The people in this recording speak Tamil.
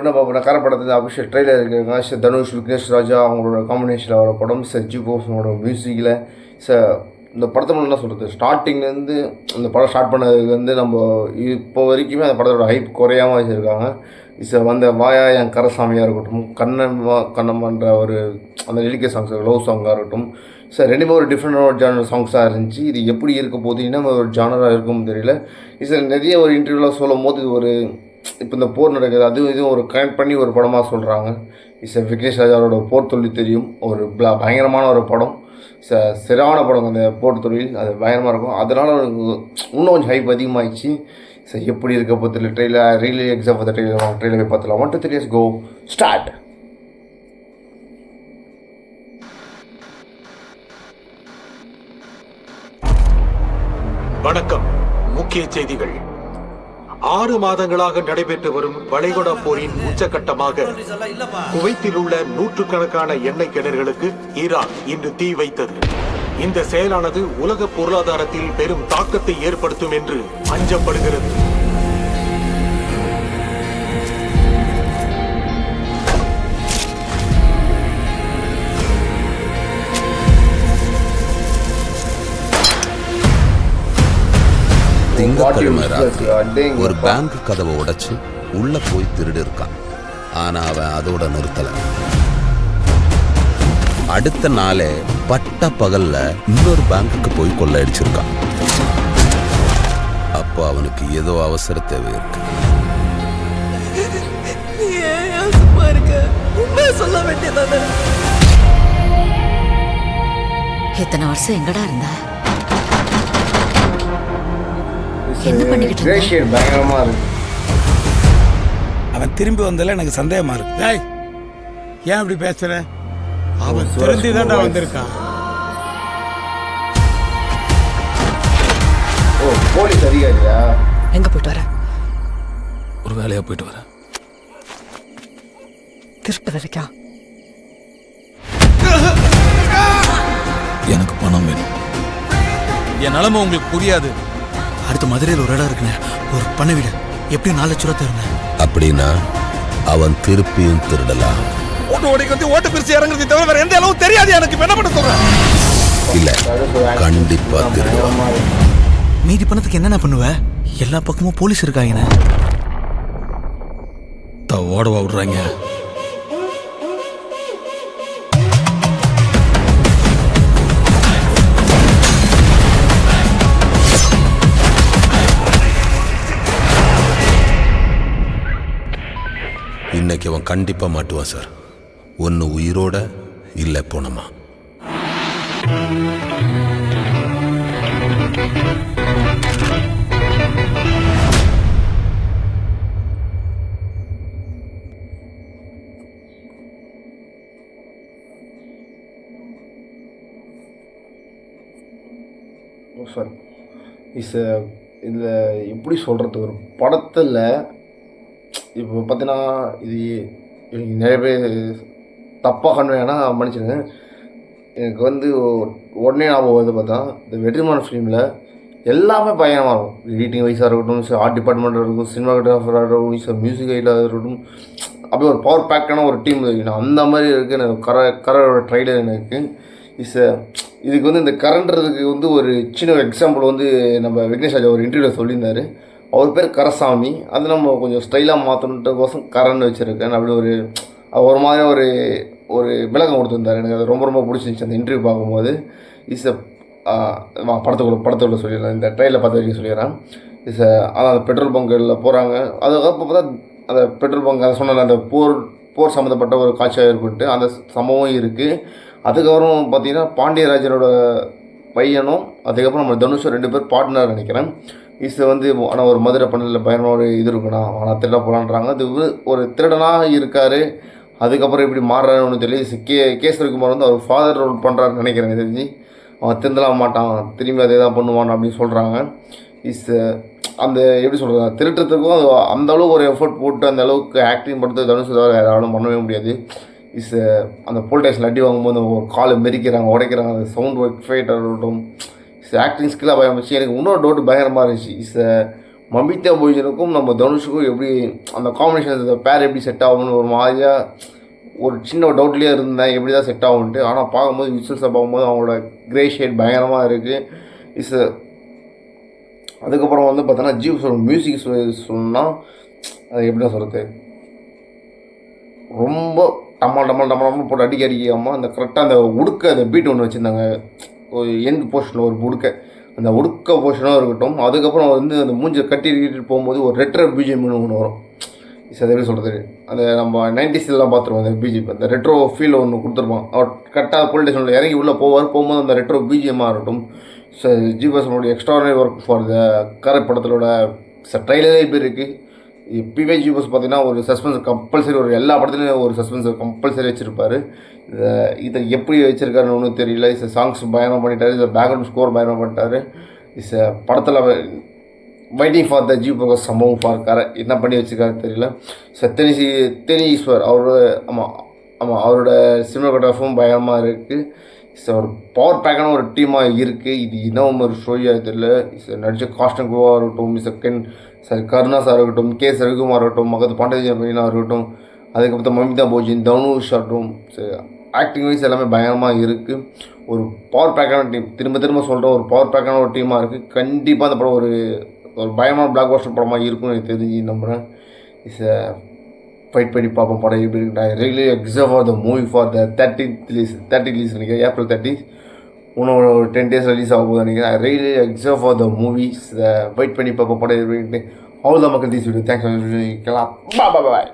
என்ன பார்ப்போம் கரை படத்தில் அபிஷேக் ட்ரெயிலர் இருக்காங்க சார் தனுஷ் விக்னேஷ் ராஜா அவங்களோட காம்பினேஷனில் வர படம் சார் ஜிபோஸோட மியூசிக்கில் சார் இந்த படத்தில் என்ன சொல்கிறது ஸ்டார்டிங்லேருந்து இந்த படம் ஸ்டார்ட் பண்ணதுலேருந்து நம்ம இப்போ வரைக்குமே அந்த படத்தோட ஹைப் குறையாமல் வச்சுருக்காங்க சார் வந்த வாயா என் கரசாமியாக இருக்கட்டும் கண்ணம்மான்ற ஒரு அந்த லிரிக்கல் சாங்ஸ் லவ் சாங்காக இருக்கட்டும் சார் ரெண்டுமே ஒரு டிஃப்ரெண்டான ஜானர் சாங்ஸாக இருந்துச்சு. இது எப்படி இருக்க போது இன்னும் ஒரு ஜானராக இருக்கும்னு தெரியல. சார் நிறைய ஒரு இன்டர்வியூவில் சொல்லும் போது இது ஒரு இப்போ இந்த போர் நடக்குது இதுவும் ஒரு கனெக்ட் பண்ணி ஒரு படமாக சொல்கிறாங்க. சார் விக்னேஷ் ராஜாவோட போர் தொழில் தெரியும் ஒரு பயங்கரமான ஒரு படம் சரியான படம் அந்த போர் தொழில் அது பயங்கரமாக இருக்கும். அதனால் இன்னும் கொஞ்சம் ஹைப் அதிகமாகிடுச்சு. சார் எப்படி இருக்க போதில் trailer really exam for the trailer போய் பார்த்துலாம். 1 2 3 கோ ஸ்டார்ட். வணக்கம். முக்கிய செய்திகள். 6 மாதங்களாக நடைபெற்று வரும் வளைகுடா போரின் உச்சகட்டமாக குவைத்தில் உள்ள நூற்றுக்கணக்கான எண்ணெய் கிணறுகளுக்கு ஈரான் இன்று தீ வைத்தது. இந்த செயலானது உலக பொருளாதாரத்தில் பெரும் தாக்கத்தை ஏற்படுத்தும் என்று அஞ்சப்படுகிறது. திங்கட்கிழமை ராத்திரி ஒரு பேங்க் கதவை உடைச்சு உள்ள போய் திருடி இருக்கான். ஆனா அவன் அதோட நிறுத்தல. அடுத்த நாளே பட்ட பகல்ல இன்னொரு பேங்குக்கு போய் கொள்ளையடிச்சிருக்கான். அப்போ அவனுக்கு ஏதோ அவசர தேவை இருக்கு. சொல்ல வேண்டியதானே? எத்தனை வருஷம் எங்கடா இருந்த? என்ன பண்ணிக்கிட்டு பயங்கரமா இருக்கு. அவன் திரும்பி வந்தல எனக்கு சந்தேகமா இருக்கு. ஏன் அப்படி பேசுற? அவன் தெரிஞ்சுதான்டா வந்திருக்கான். ஓ போலீஸ் அதிகாரியா? எங்க போயிட்டு வர? ஒரு வேலையா போயிட்டு வர. திருட்டு வரைக்கா? எனக்கு பணம் வேணும். என் நிலைமை உங்களுக்கு புரியாது. அடுத்த மதுரையில் ஒரு இடம் இருக்குன்னு ஒரு பண்ண வீடு எப்படியும் 4 லட்சம் ரூபா தருங்க. அப்படின்னா அவன் திருப்பியும் திருடலாம். ஓட்டு பிரிச்சு இறங்குறது தவிர வேற எந்த அளவும் தெரியாது எனக்கு. என்ன பண்ண சொல்றேன்? இல்ல கண்டிப்பா திருடுவான். மீதி பணத்துக்கு என்னென்ன பண்ணுவ? எல்லா பக்கமும் போலீஸ் இருக்காங்க. ஓடவா விடுறாங்க. இன்னைக்கு அவன் கண்டிப்பா மாட்டுவான் சார். ஒன்னு உயிரோட இல்ல போனமா. சார் இதில் எப்படி சொல்கிறது ஒரு படத்தில் இப்போ பார்த்தீங்கன்னா இது நிறைய பேர் தப்பாக கண்ணுவேன்னா மன்னிச்சிடுங்க. எனக்கு உடனே ஞாபகம் வருது பார்த்தா இந்த வெற்றிமாறன் ஃபிலிமில் எல்லாமே பயங்கரமாக இருக்கும். எடிட்டிங் வைஸாக இருக்கட்டும், ஆர்ட் டிபார்ட்மெண்ட்டாக இருக்கட்டும், சினிமாட்டோகிராஃபராக இருக்கட்டும், மியூசிக் ஐடியாக இருக்கட்டும், அப்படியே ஒரு பவர் பேக்கான ஒரு டீம் இருக்கணும். அந்த மாதிரி இருக்குது எனக்கு கரோட ட்ரைலர் எனக்கு இதுக்கு இந்த கரன்றதுக்கு ஒரு சின்ன எக்ஸாம்பிள் நம்ம விக்னேஷ் ராஜா ஒரு இன்டர்வியூவில் சொல்லியிருந்தார். அவர் பேர் கரசாமி. அது நம்ம கொஞ்சம் ஸ்டைலாக மாற்றணுன்றதுக்கோசம் கரன்னு வச்சுருக்கேன். அப்படி ஒரு மாதிரி ஒரு விளக்கம் கொடுத்துருந்தார். எனக்கு அது ரொம்ப பிடிச்சிருந்துச்சி அந்த இன்டர்வியூ பார்க்கும்போது. படத்துக்குள்ள சொல்லிடுறேன். இந்த ட்ரெயிலில் பார்த்து வரைக்கும் சொல்லிடுறேன். அதான் அந்த பெட்ரோல் பங்கில் போகிறாங்க. அதுக்கப்புறம் பார்த்தா அந்த பெட்ரோல் பங்க் அதை சொன்ன அந்த போர் சம்மந்தப்பட்ட ஒரு காட்சியாக இருக்குன்ட்டு அந்த சம்பவம் இருக்குது. அதுக்கப்புறம் பார்த்திங்கன்னா பாண்டியராஜனோட பையனும் அதுக்கப்புறம் நம்ம தனுஷும் 2 பேர் பார்ட்னர் நினைக்கிறேன். ஆனால் ஒரு மதுரை பண்ணல பயணமாக ஒரு இது இருக்குண்ணா ஆனால் திருட போகலான்றாங்க. அது ஒரு திருடனாக இருக்கார். அதுக்கப்புறம் இப்படி மாறுறாருன்னு சொல்லி கேஸ் ரவிக்குமார் அவர் ஃபாதர் ரோல் பண்ணுறாருன்னு நினைக்கிறேன். தெரிஞ்சு அவன் திருந்தலாம் மாட்டான், திரும்பி அதே தான் பண்ணுவான் அப்படின்னு சொல்கிறாங்க. அந்த எப்படி சொல்கிறது திருட்டுறதுக்கும் அந்தளவுக்கு ஒரு எஃபர்ட் போட்டு அந்த அளவுக்கு ஆக்டிங் பண்ணுறது தனுஷ் தவிர யாராலும் பண்ணவே முடியாது. அந்த போலீஸ் ஸ்டேஷன் அடி வாங்கும்போது ஒரு காலை மெரிக்கிறாங்க, உடைக்கிறாங்க. அந்த சவுண்ட் ஒர்க் ஃபைட்டாக இருக்கட்டும், ஆக்டிங் ஸ்கில்லாக பயந்துச்சு. எனக்கு இன்னொரு டவுட் பயங்கரமாக இருந்துச்சு. மமிதா பச்சனுக்கும் நம்ம தனுஷுக்கும் எப்படி அந்த காம்பினேஷன் அந்த பேர் எப்படி செட் ஆகும்னு ஒரு மாதிரியாக ஒரு சின்ன டவுட்லேயே இருந்தேன் எப்படி தான் செட் ஆகும்ன்ட்டு. ஆனால் பார்க்கும்போது விசுவல்ஸை பார்க்கும்போது அவங்களோட கிரே ஷேட் பயங்கரமாக இருக்குது. இஸ் அதுக்கப்புறம் வந்து பார்த்தோன்னா ஜீவ் மியூசிக் சொன்னால் அது எப்படி தான் சொல்கிறது, ரொம்ப டம்மல் போட்டு அடிக்காமல் அந்த கரெக்டாக அந்த உடுக்க அந்த பீட் ஒன்று வச்சுருந்தாங்க ஒரு எண்ட் போர்ஷனில் ஒரு உடுக்க, அந்த உடுக்க போர்ஷனாக இருக்கட்டும். அதுக்கப்புறம் வந்து அந்த மூஞ்சை கட்டிட்டு போகும்போது ஒரு ரெட்ரோ பிஜிஎம்னு ஒன்று வரும். அது எப்படி சொல்கிறது, அந்த நம்ம 90ஸ்லாம் பார்த்துருவோம் அந்த பிஜிஎம், அந்த ரெட்ரோ ஃபீல் ஒன்று கொடுத்துருப்பான். அவர் கரெக்டாக போலீஸ் இறங்கி உள்ளே போகும்போது அந்த ரெட்ரோ பிஜிஎம்மாக இருக்கட்டும். ஸோ ஜிபஸனுடைய extraordinary work for the correct படத்திலோட ட்ரைலரே இப்படி இருக்குது. எப்பயுமே ஜிபஸ் பார்த்தீங்கன்னா ஒரு சஸ்பென்ஸ் கம்பல்சரி, ஒரு எல்லா படத்துலையும் ஒரு சஸ்பென்ஸ் கம்பல்சரி வச்சுருப்பார். இதை எப்படி வச்சுருக்காருன்னு ஒன்றும் தெரியல. சாங்ஸ் பயணம் பண்ணிட்டார், பேக்ரவுண்ட் ஸ்கோர் பயணம் பண்ணிட்டார். படத்தில் வெயிட்டிங் ஃபார் த ஜிபஸ் சம்பவம் ஃபார் என்ன பண்ணி வச்சுருக்காருன்னு தெரியல. தேனி ஈஸ்வர் அவரோட சினிமாட்டோகிராஃபும் பயங்கரமாக இருக்குது. ஒரு பவர் பேக்கான ஒரு டீமாக இருக்குது. இது இன்னும் ஒரு ஷோயாக தெரியல. நடித்த காஸ்டன் குருவாக இருக்கட்டும், கருணாஸாக இருக்கட்டும், கே ரவிக்குமார் இருக்கட்டும், மகத்து பாண்டியஜனாக இருக்கட்டும், அதுக்கப்புறம் மமிதா பச்சன், தனுஷ் ஆகட்டும், ஆக்டிங் வைஸ் எல்லாமே பயங்கரமாக இருக்குது. ஒரு பவர் பேக்கான டீம், திரும்ப சொல்கிறேன், ஒரு பவர் பேக்கான ஒரு டீமாக இருக்குது. கண்டிப்பாக அந்த படம் ஒரு பயமான பிளாக் பஸ்டர் படமாக இருக்கும்னு எனக்கு தெரிஞ்சு நம்புகிறேன். ஃபைட் பண்ணி பார்ப்போம் படம் எப்படி இருக்கு. ஐ really excite for the movie for the 30 release நினைக்கிறேன், April 30. இன்னும் ஒரு 10 days ரிலீஸ் ஆக போகுது நினைக்கிறேன். I really excite for the movies. Wait பண்ணி பார்ப்போம் படம் எப்படி இருக்குன்னு. அவ்வளோதான் மக்கள், தீஸ் வீடியோ. தேங்க்ஸ். பாய்.